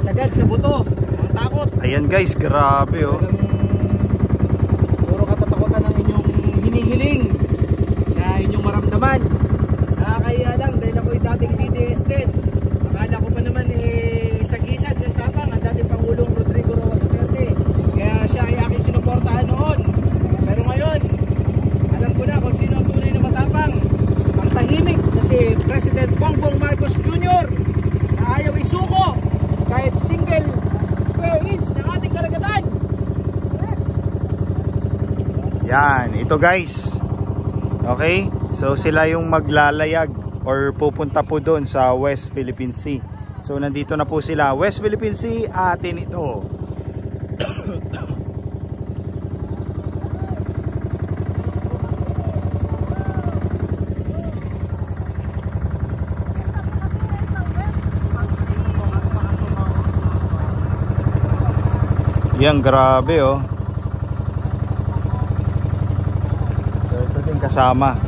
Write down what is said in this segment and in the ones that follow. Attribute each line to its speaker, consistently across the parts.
Speaker 1: sagad sa buto. Ang takot.
Speaker 2: Ayan guys, grabe oh.
Speaker 1: Puro katatakutan ang inyong hinihiling na inyong maramdaman. Nakakaya lang dahil ako yung dating DDS din. Akala ko pa naman isag-isag ng tapang ang dating Pangulong Rodrigo Roa Duterte. Kaya siya ay aking sinuportahan noon. Pero ngayon, alam ko na kung sino ang tunay na matapang. Ang tahimik na si President Bongbong Marcos Jr. na ayaw isuko kahit single square inch ng ating karagatan.
Speaker 2: Yan, ito guys. Okay? So sila yung maglalayag or pupunta po doon sa West Philippine Sea. So nandito na po sila. West Philippine Sea, atin ito. Yan, grabe oh. So ito din kasama.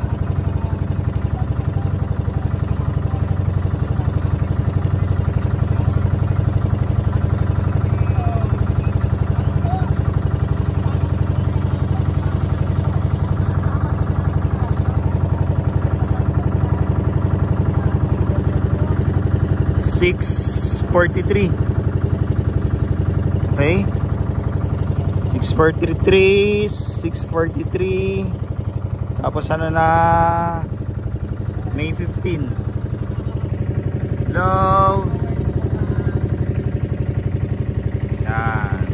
Speaker 2: $643. Okay? 643. Tapos ano na May 15. Hello. Yan.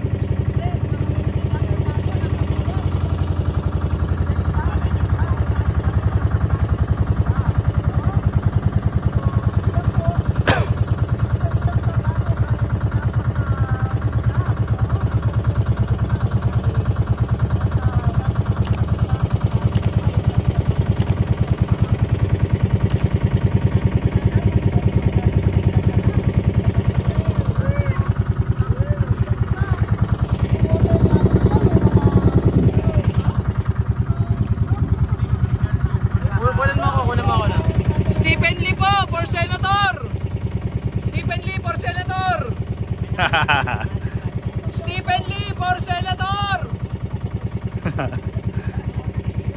Speaker 1: Stephen Lee for Senator.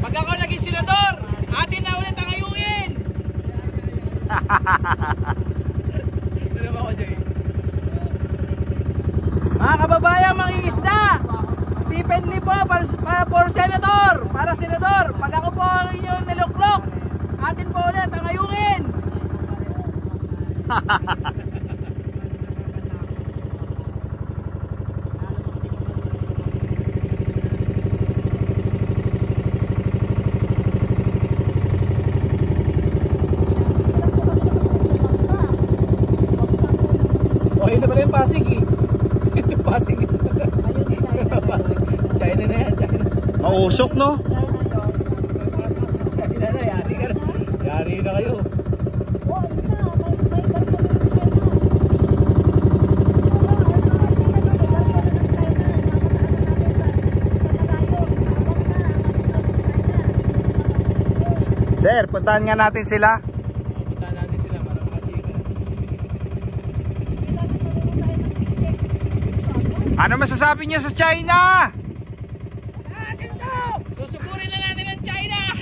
Speaker 1: Pag ako naging senador, atin na ulit ang ayungin. Mga kababayan, mangingisda, Stephen Lee po for Senator. Para senador, pag ako po ang inyong niluklok, atin po ulit ang ayungin. Ayun na pala yung Pasig eh. Pasig. China na yan.
Speaker 2: Mausok no?
Speaker 1: China na, yari ka na. Yari na kayo.
Speaker 2: Sir, puntahan nga natin sila. Ano masasabi niyo sa China?
Speaker 1: Akin to! Susugurin na natin ang China!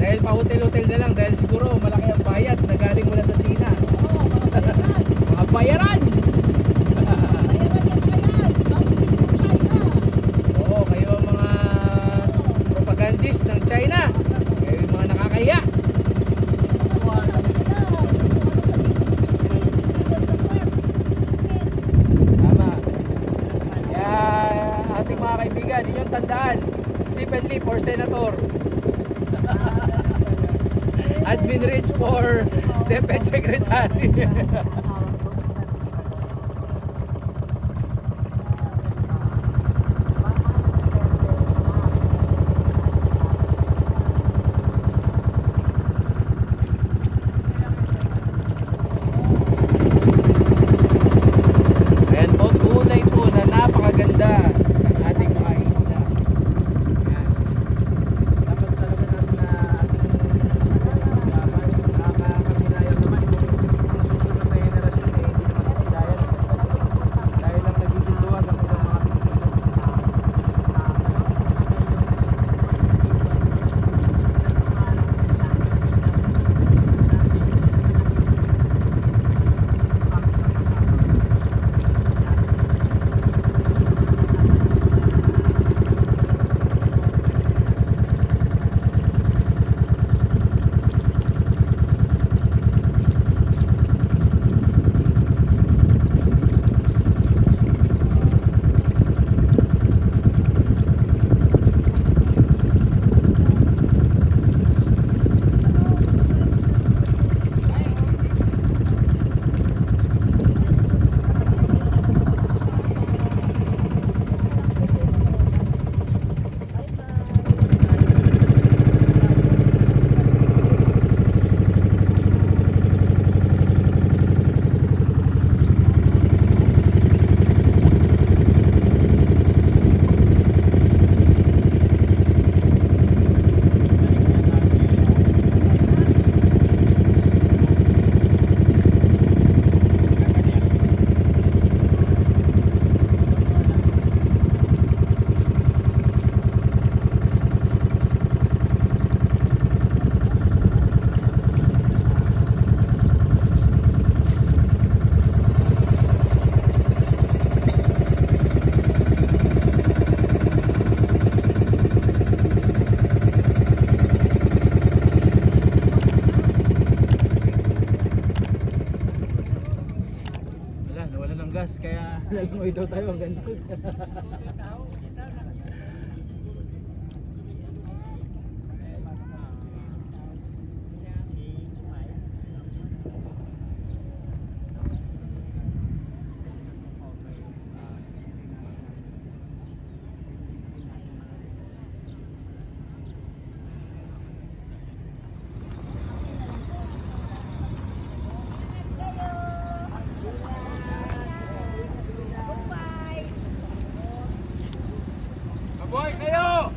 Speaker 1: Dahil pa hotel-hotel na lang, dahil siguro malaki ang bayad na galing mula sa China. Mga bayaran! tandaan, Stephen Lee for Senator. Admin Rich for Defense Secretary. Ayan po, tunay po na napakaganda ng ating mga isla. Ayan. Dapat talaga natin na nakakapinayan naman kung ang susunod na henerasyon eh hindi naman sisilayan. Dahil lang nagiging luwag ang ilang mga Pilipino. Nawalan ng gas kaya lalangoy daw tayo ang ganito.
Speaker 3: Boy kayo!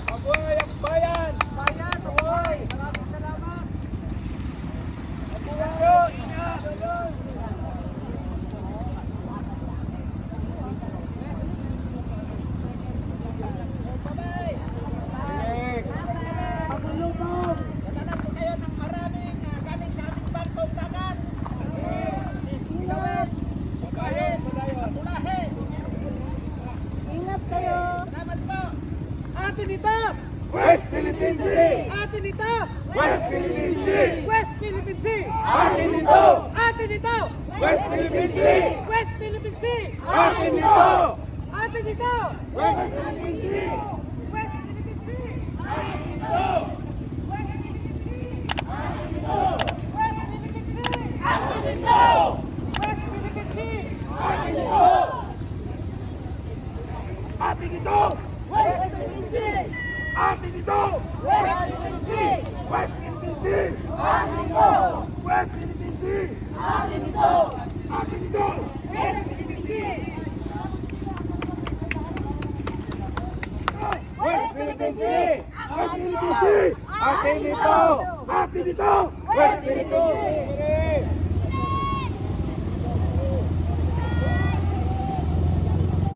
Speaker 3: Aboy ang bayan! Bayan, aboy! Maraming salamat! Aboy! Ingat! Pasalubong! Dadalan po kayo ng maraming galing sa aming bangkong dagat!
Speaker 4: Ingat kayo!
Speaker 1: Salamat po! Atin ito!
Speaker 3: West Philippine Sea!
Speaker 1: Atin ito!
Speaker 3: West Philippine Sea!
Speaker 1: West Philippine Sea!
Speaker 3: Atin ito!
Speaker 1: Atin ito!
Speaker 3: West Philippine Sea!
Speaker 1: West Philippine Sea!
Speaker 3: Atin ito!
Speaker 1: Atin ito!
Speaker 3: West Philippine Sea!
Speaker 1: West Philippine Sea!
Speaker 3: Atin ito!
Speaker 1: West Philippine Sea!
Speaker 3: Atin ito!
Speaker 1: West Philippine Sea!
Speaker 3: Atin ito!
Speaker 1: West Philippine Sea!
Speaker 3: Atin ito! Atin ito!
Speaker 4: West Philippine Sea!
Speaker 3: Atin ito!
Speaker 4: West Philippine Sea!
Speaker 3: West Philippine Sea!
Speaker 4: Atin ito!
Speaker 3: West Philippine Sea!
Speaker 4: Atin ito!
Speaker 3: Atin ito!
Speaker 4: West Philippine Sea!
Speaker 3: West Philippine Sea! West Philippine Sea! Atin ito! Atin ito! West Philippine Sea!